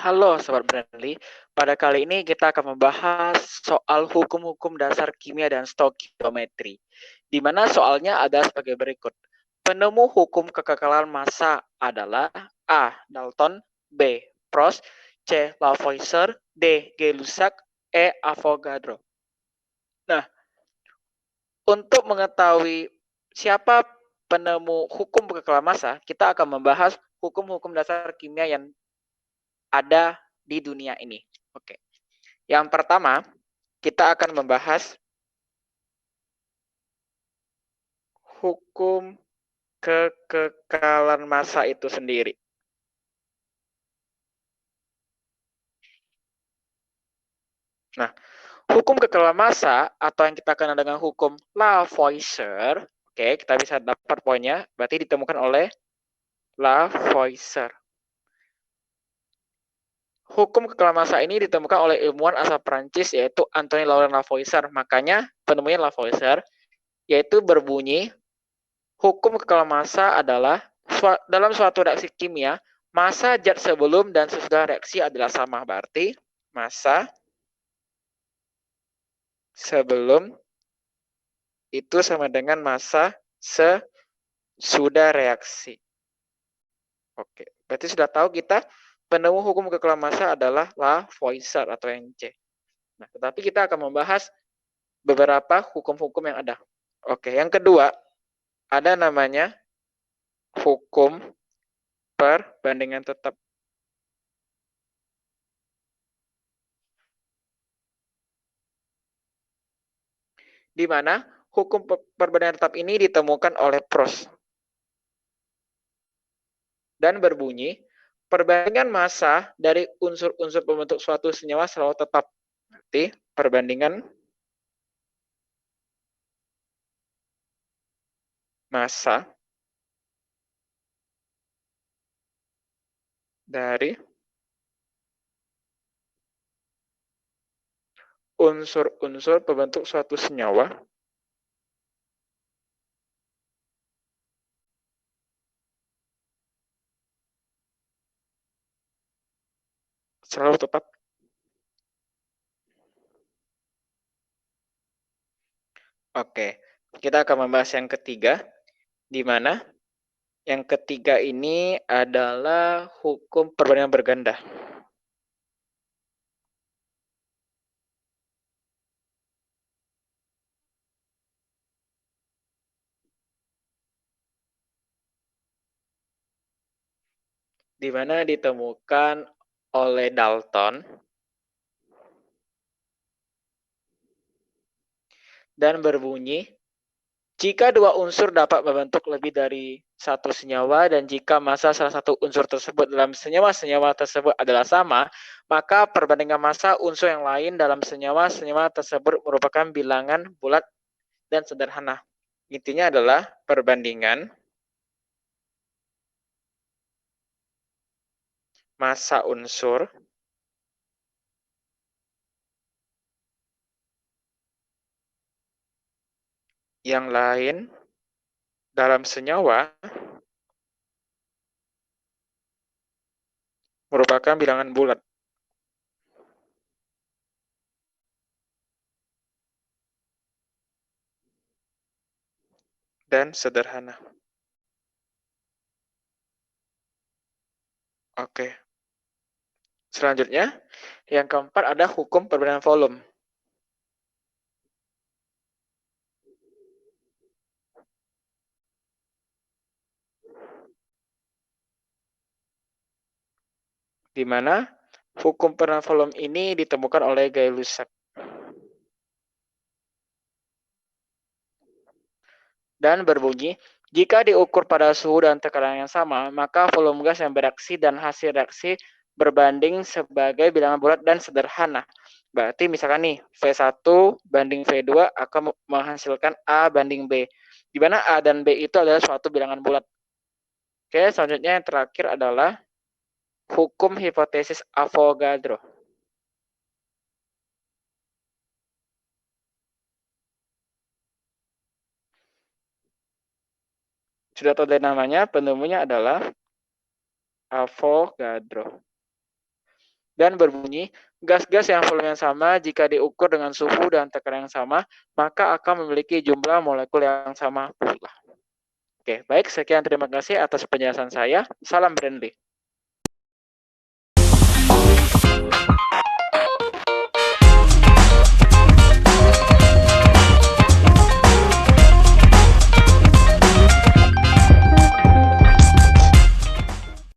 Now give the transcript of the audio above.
Halo Sobat Brandly, pada kali ini kita akan membahas soal hukum-hukum dasar kimia dan stoikiometri, di mana soalnya ada sebagai berikut. Penemu hukum kekekalan massa adalah A. Dalton, B. Prost, C. Lavoisier, D. Gay-Lussac, E. Avogadro. Nah, untuk mengetahui siapa penemu hukum kekekalan massa, kita akan membahas hukum-hukum dasar kimia yang ada di dunia ini. Oke. Yang pertama, kita akan membahas hukum kekekalan massa itu sendiri. Nah, hukum kekekalan massa atau yang kita kenal dengan hukum Lavoisier, oke, kita bisa dapat poinnya, berarti ditemukan oleh Lavoisier. Hukum kekekalan massa ini ditemukan oleh ilmuwan asal Prancis yaitu Antoine Laurent Lavoisier. Makanya penemunya Lavoisier, yaitu berbunyi hukum kekekalan massa adalah dalam suatu reaksi kimia, massa zat sebelum dan sesudah reaksi adalah sama. Berarti massa sebelum itu sama dengan massa sesudah reaksi. Oke, berarti sudah tahu kita penemu hukum kekekalan massa adalah Lavoisier atau yang C. Nah, tetapi kita akan membahas beberapa hukum-hukum yang ada. Oke, yang kedua ada namanya hukum perbandingan tetap. Di mana hukum perbandingan tetap ini ditemukan oleh Prost dan berbunyi perbandingan massa dari unsur-unsur pembentuk suatu senyawa selalu tetap. Berarti perbandingan massa dari unsur-unsur pembentuk suatu senyawa selalu tetap. Oke, kita akan membahas yang ketiga, di mana yang ketiga ini adalah hukum perbandingan berganda. Di mana ditemukan oleh Dalton dan berbunyi jika dua unsur dapat membentuk lebih dari satu senyawa dan jika massa salah satu unsur tersebut dalam senyawa-senyawa tersebut adalah sama, maka perbandingan massa unsur yang lain dalam senyawa-senyawa tersebut merupakan bilangan bulat dan sederhana. Intinya adalah perbandingan massa unsur yang lain dalam senyawa merupakan bilangan bulat dan sederhana. Oke. Selanjutnya, yang keempat ada hukum perbandingan volume. Di mana hukum perbandingan volume ini ditemukan oleh Gay-Lussac. Dan berbunyi, jika diukur pada suhu dan tekanan yang sama, maka volume gas yang bereaksi dan hasil reaksi berbanding sebagai bilangan bulat dan sederhana. Berarti misalkan nih, V1 banding V2 akan menghasilkan A banding B. Di mana A dan B itu adalah suatu bilangan bulat. Oke, selanjutnya yang terakhir adalah hukum hipotesis Avogadro. Sudah tahu dari namanya, penemunya adalah Avogadro. dan berbunyi, gas-gas yang volume yang sama jika diukur dengan suhu dan tekanan yang sama, maka akan memiliki jumlah molekul yang sama pula. Oke, baik, sekian terima kasih atas penjelasan saya. Salam Brandly.